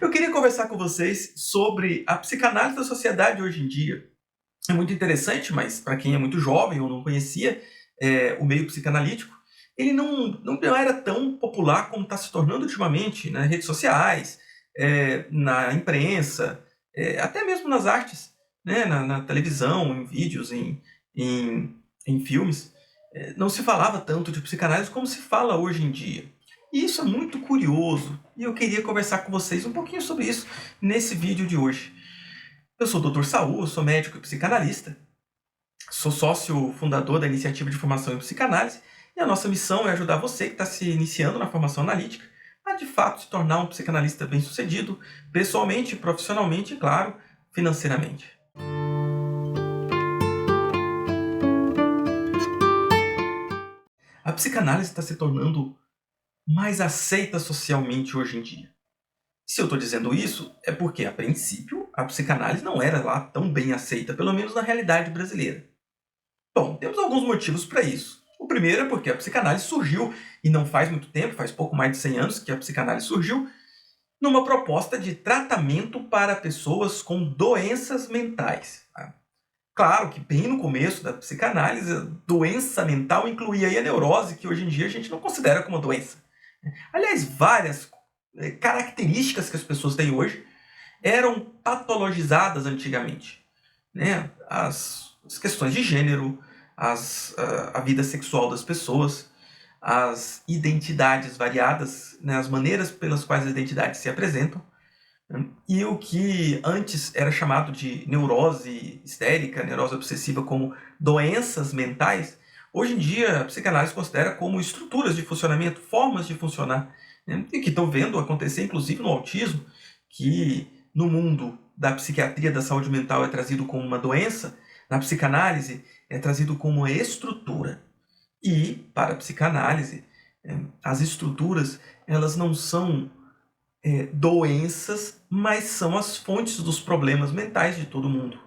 Eu queria conversar com vocês sobre a psicanálise da sociedade hoje em dia. É muito interessante, mas para quem é muito jovem ou não conhecia o meio psicanalítico, ele não era tão popular como está se tornando ultimamente nas redes sociais, na imprensa, até mesmo nas artes, né? Na televisão, em vídeos, em filmes. Não se falava tanto de psicanálise como se fala hoje em dia. E isso é muito curioso, e eu queria conversar com vocês um pouquinho sobre isso nesse vídeo de hoje. Eu sou o Dr. Saul, eu sou médico e psicanalista, sou sócio fundador da Iniciativa de Formação em Psicanálise, e a nossa missão é ajudar você que está se iniciando na formação analítica a, de fato, se tornar um psicanalista bem-sucedido, pessoalmente, profissionalmente e, claro, financeiramente. A psicanálise está se tornando mais aceita socialmente hoje em dia. Se eu estou dizendo isso, é porque, a princípio, a psicanálise não era lá tão bem aceita, pelo menos na realidade brasileira. Bom, temos alguns motivos para isso. O primeiro é porque a psicanálise surgiu, e não faz muito tempo, faz pouco mais de 100 anos que a psicanálise surgiu, numa proposta de tratamento para pessoas com doenças mentais. Claro que bem no começo da psicanálise, a doença mental incluía aí a neurose, que hoje em dia a gente não considera como doença. Aliás, várias características que as pessoas têm hoje eram patologizadas antigamente, né? As questões de gênero, a vida sexual das pessoas, as identidades variadas, né? As maneiras pelas quais as identidades se apresentam, né? E o que antes era chamado de neurose histérica, neurose obsessiva, como doenças mentais, hoje em dia a psicanálise considera como estruturas de funcionamento, formas de funcionar, né? E que estão vendo acontecer inclusive no autismo, que no mundo da psiquiatria da saúde mental é trazido como uma doença, na psicanálise é trazido como uma estrutura. E, para a psicanálise, as estruturas elas não são doenças, mas são as fontes dos problemas mentais de todo mundo.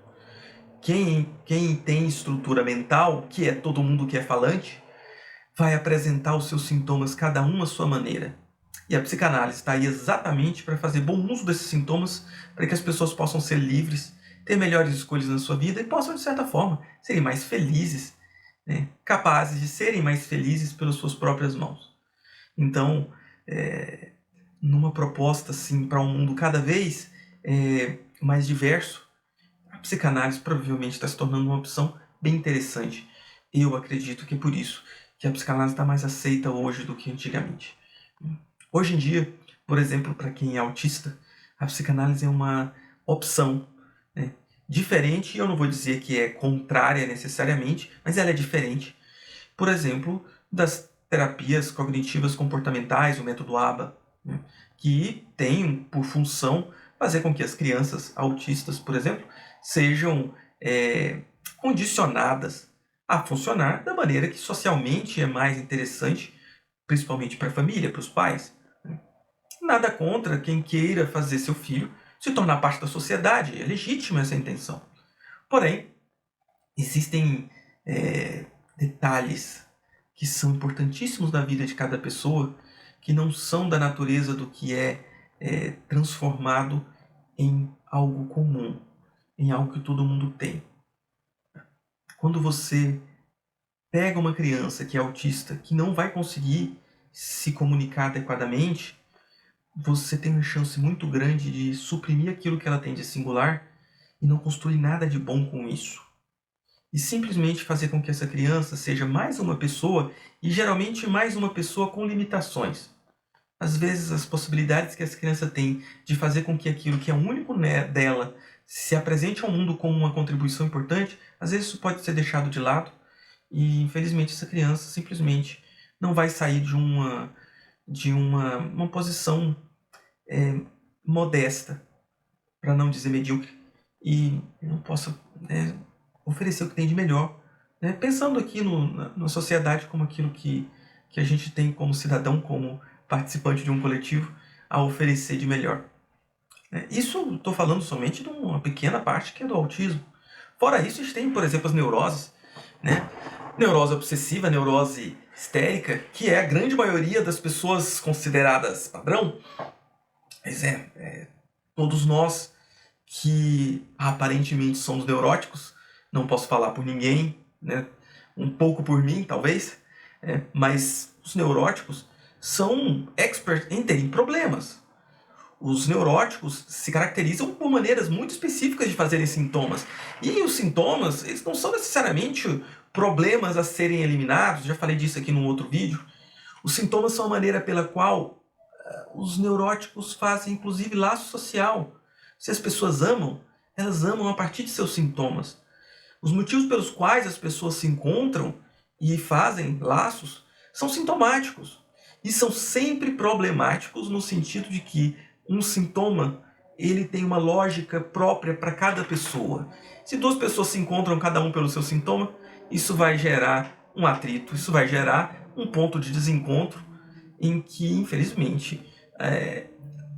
Quem tem estrutura mental, que é todo mundo que é falante, vai apresentar os seus sintomas, cada um à sua maneira. E a psicanálise está aí exatamente para fazer bom uso desses sintomas, para que as pessoas possam ser livres, ter melhores escolhas na sua vida e possam, de certa forma, serem mais felizes, né? Capazes de serem mais felizes pelas suas próprias mãos. Então, numa proposta assim, para um mundo cada vez mais diverso, a psicanálise provavelmente está se tornando uma opção bem interessante. Eu acredito que é por isso que a psicanálise está mais aceita hoje do que antigamente. Hoje em dia, por exemplo, para quem é autista, a psicanálise é uma opção, né? Diferente, eu não vou dizer que é contrária necessariamente, mas ela é diferente, por exemplo, das terapias cognitivas comportamentais, o método ABA, né? Que tem por função fazer com que as crianças autistas, por exemplo, sejam condicionadas a funcionar da maneira que socialmente é mais interessante, principalmente para a família, para os pais. Nada contra quem queira fazer seu filho se tornar parte da sociedade, é legítima essa intenção. Porém, existem detalhes que são importantíssimos na vida de cada pessoa, que não são da natureza do que é transformado em algo comum, em algo que todo mundo tem. Quando você pega uma criança que é autista, que não vai conseguir se comunicar adequadamente, você tem uma chance muito grande de suprimir aquilo que ela tem de singular e não construir nada de bom com isso. E simplesmente fazer com que essa criança seja mais uma pessoa, e geralmente mais uma pessoa com limitações. Às vezes as possibilidades que essa criança tem de fazer com que aquilo que é único dela se apresente ao mundo como uma contribuição importante, às vezes isso pode ser deixado de lado, e infelizmente essa criança simplesmente não vai sair de uma posição modesta, para não dizer medíocre, e não possa oferecer o que tem de melhor, né? Pensando aqui na sociedade como aquilo que a gente tem como cidadão, como participante de um coletivo, a oferecer de melhor. Isso estou falando somente de uma pequena parte que é do autismo. Fora isso, a gente tem, por exemplo, as neuroses, né? Neurose obsessiva, neurose histérica, que é a grande maioria das pessoas consideradas padrão, mas Todos nós que aparentemente somos neuróticos, não posso falar por ninguém, né? Um pouco por mim, talvez, mas os neuróticos são experts em terem problemas. Os neuróticos se caracterizam por maneiras muito específicas de fazerem sintomas. E os sintomas, eles não são necessariamente problemas a serem eliminados, já falei disso aqui num outro vídeo. Os sintomas são a maneira pela qual os neuróticos fazem, inclusive, laço social. Se as pessoas amam, elas amam a partir de seus sintomas. Os motivos pelos quais as pessoas se encontram e fazem laços são sintomáticos. E são sempre problemáticos no sentido de que um sintoma ele tem uma lógica própria para cada pessoa. Se duas pessoas se encontram, cada um pelo seu sintoma, isso vai gerar um atrito, isso vai gerar um ponto de desencontro em que, infelizmente,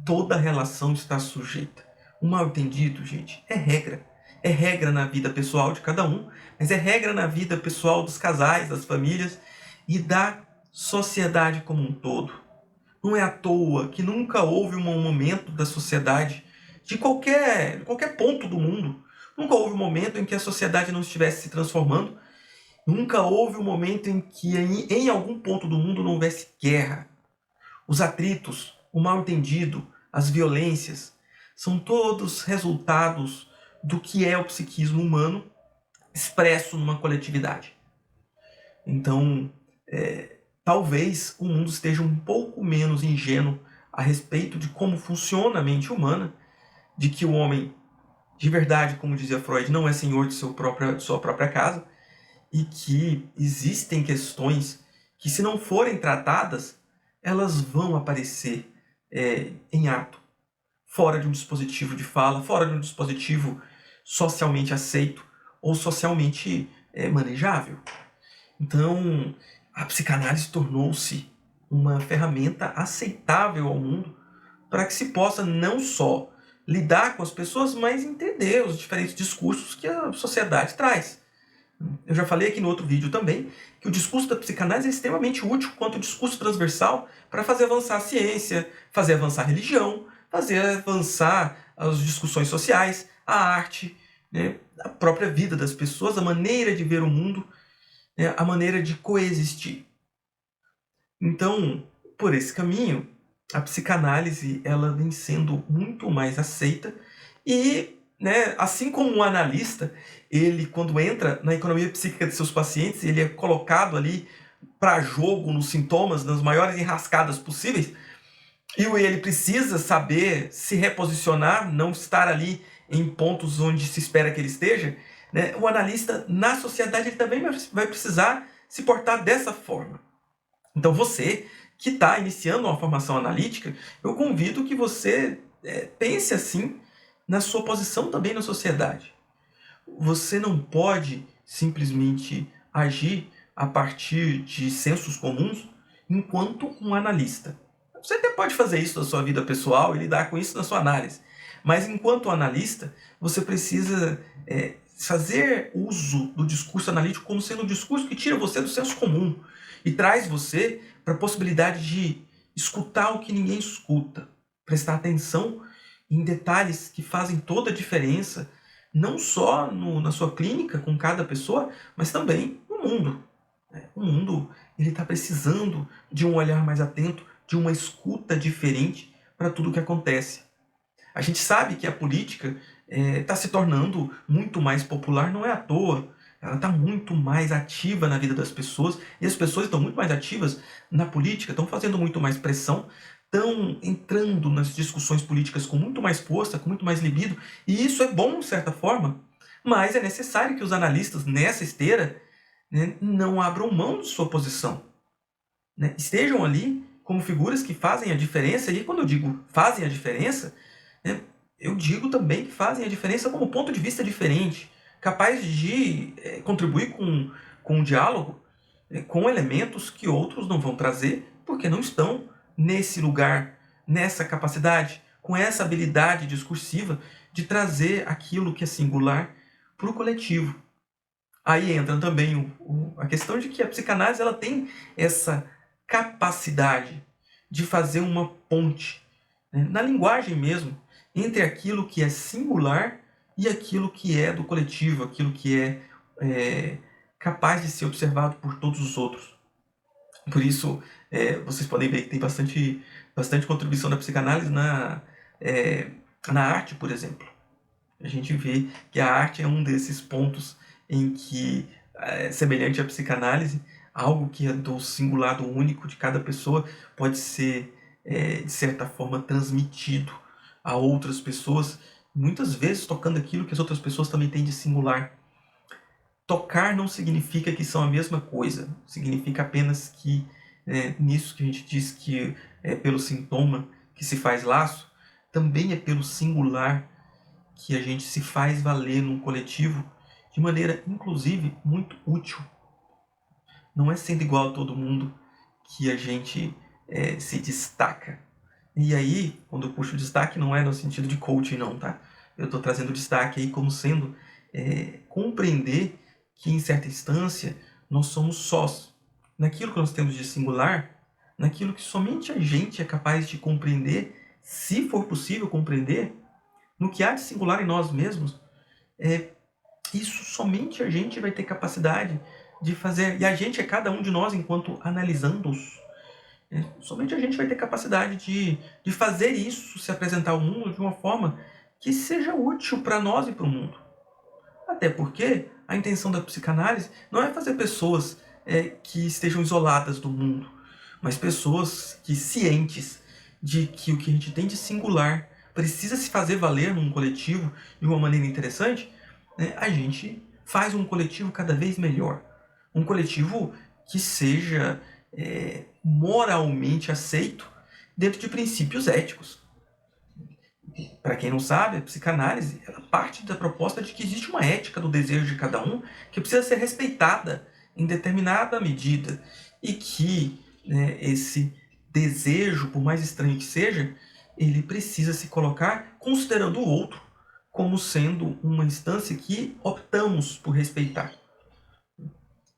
toda relação está sujeita. O mal-entendido, gente, é regra. É regra na vida pessoal de cada um, mas é regra na vida pessoal dos casais, das famílias e da sociedade como um todo. Não é à toa que nunca houve um momento da sociedade, de qualquer ponto do mundo, nunca houve um momento em que a sociedade não estivesse se transformando, nunca houve um momento em que em algum ponto do mundo não houvesse guerra. Os atritos, o mal-entendido, as violências, são todos resultados do que é o psiquismo humano expresso numa coletividade. Então, talvez o mundo esteja um pouco menos ingênuo a respeito de como funciona a mente humana, de que o homem, de verdade, como dizia Freud, não é senhor de sua própria casa, e que existem questões que, se não forem tratadas, elas vão aparecer em ato, fora de um dispositivo de fala, fora de um dispositivo socialmente aceito ou socialmente manejável. Então, a psicanálise tornou-se uma ferramenta aceitável ao mundo para que se possa não só lidar com as pessoas, mas entender os diferentes discursos que a sociedade traz. Eu já falei aqui no outro vídeo também que o discurso da psicanálise é extremamente útil quanto discurso transversal para fazer avançar a ciência, fazer avançar a religião, fazer avançar as discussões sociais, a arte, né, a própria vida das pessoas, a maneira de ver o mundo, né, a maneira de coexistir. Então, por esse caminho, a psicanálise ela vem sendo muito mais aceita e, né, assim como um analista, ele quando entra na economia psíquica de seus pacientes, ele é colocado ali para jogo nos sintomas, nas maiores enrascadas possíveis, e ele precisa saber se reposicionar, não estar ali em pontos onde se espera que ele esteja, né? O analista na sociedade ele também vai precisar se portar dessa forma. Então você que está iniciando uma formação analítica, eu convido que você pense assim na sua posição também na sociedade. Você não pode simplesmente agir a partir de sensos comuns enquanto um analista. Você até pode fazer isso na sua vida pessoal e lidar com isso na sua análise. Mas enquanto analista, você precisa fazer uso do discurso analítico como sendo um discurso que tira você do senso comum e traz você para a possibilidade de escutar o que ninguém escuta, prestar atenção em detalhes que fazem toda a diferença, não só na sua clínica com cada pessoa, mas também no mundo. O mundo está precisando de um olhar mais atento, de uma escuta diferente para tudo o que acontece. A gente sabe que a política está se tornando muito mais popular, não é à toa. Ela está muito mais ativa na vida das pessoas e as pessoas estão muito mais ativas na política, estão fazendo muito mais pressão, estão entrando nas discussões políticas com muito mais força, com muito mais libido, e isso é bom de certa forma, mas é necessário que os analistas nessa esteira, né, não abram mão de sua posição, né, estejam ali como figuras que fazem a diferença, e quando eu digo fazem a diferença, né, eu digo também que fazem a diferença como ponto de vista diferente, capaz de contribuir com um diálogo com elementos que outros não vão trazer, porque não estão nesse lugar, nessa capacidade, com essa habilidade discursiva de trazer aquilo que é singular para o coletivo. Aí entra também a questão de que a psicanálise ela tem essa capacidade de fazer uma ponte, né, na linguagem mesmo, entre aquilo que é singular e aquilo que é do coletivo, aquilo que é capaz de ser observado por todos os outros. Por isso, vocês podem ver que tem bastante contribuição da psicanálise na arte, por exemplo. A gente vê que a arte é um desses pontos em que, semelhante à psicanálise, algo que é do singular, do único de cada pessoa, pode ser, de certa forma, transmitido a outras pessoas, muitas vezes tocando aquilo que as outras pessoas também têm de singular. Tocar não significa que são a mesma coisa, significa apenas que, nisso que a gente diz que é pelo sintoma que se faz laço, também é pelo singular que a gente se faz valer num coletivo de maneira, inclusive, muito útil. Não é sendo igual a todo mundo que a gente se destaca. E aí, quando eu puxo destaque, não é no sentido de coaching, não, tá? Eu estou trazendo destaque aí como sendo compreender que, em certa instância, nós somos sós. Naquilo que nós temos de singular, naquilo que somente a gente é capaz de compreender, se for possível compreender, no que há de singular em nós mesmos, isso somente a gente vai ter capacidade de fazer. E a gente é cada um de nós enquanto analisando-os. Somente a gente vai ter capacidade de fazer isso, se apresentar ao mundo de uma forma que seja útil para nós e para o mundo. Até porque a intenção da psicanálise não é fazer pessoas que estejam isoladas do mundo, mas pessoas que cientes de que o que a gente tem de singular precisa se fazer valer num coletivo de uma maneira interessante, a gente faz um coletivo cada vez melhor. Um coletivo que seja moralmente aceito dentro de princípios éticos. Para quem não sabe, a psicanálise ela parte da proposta de que existe uma ética do desejo de cada um que precisa ser respeitada em determinada medida e que esse desejo, por mais estranho que seja, ele precisa se colocar considerando o outro como sendo uma instância que optamos por respeitar.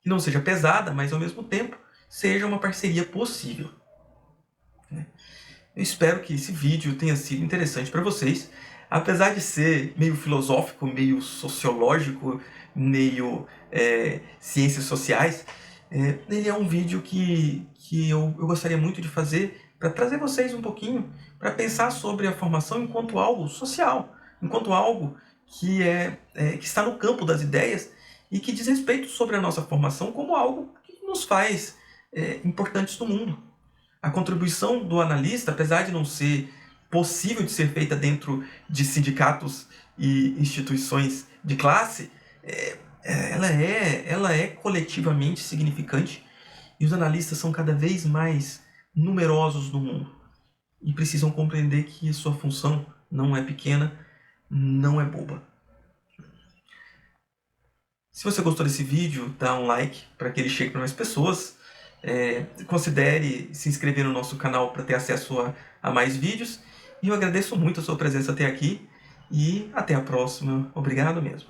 Que não seja pesada, mas ao mesmo tempo seja uma parceria possível. Eu espero que esse vídeo tenha sido interessante para vocês. Apesar de ser meio filosófico, meio sociológico, meio ciências sociais, ele é um vídeo que eu gostaria muito de fazer para trazer vocês um pouquinho para pensar sobre a formação enquanto algo social, enquanto algo que está no campo das ideias e que diz respeito sobre a nossa formação como algo que nos faz importantes no mundo. A contribuição do analista, apesar de não ser possível de ser feita dentro de sindicatos e instituições de classe, ela é coletivamente significante e os analistas são cada vez mais numerosos no mundo e precisam compreender que sua função não é pequena, não é boba. Se você gostou desse vídeo, dá um like para que ele chegue para mais pessoas. Considere se inscrever no nosso canal para ter acesso a mais vídeos. E eu agradeço muito a sua presença até aqui. E até a próxima. Obrigado mesmo.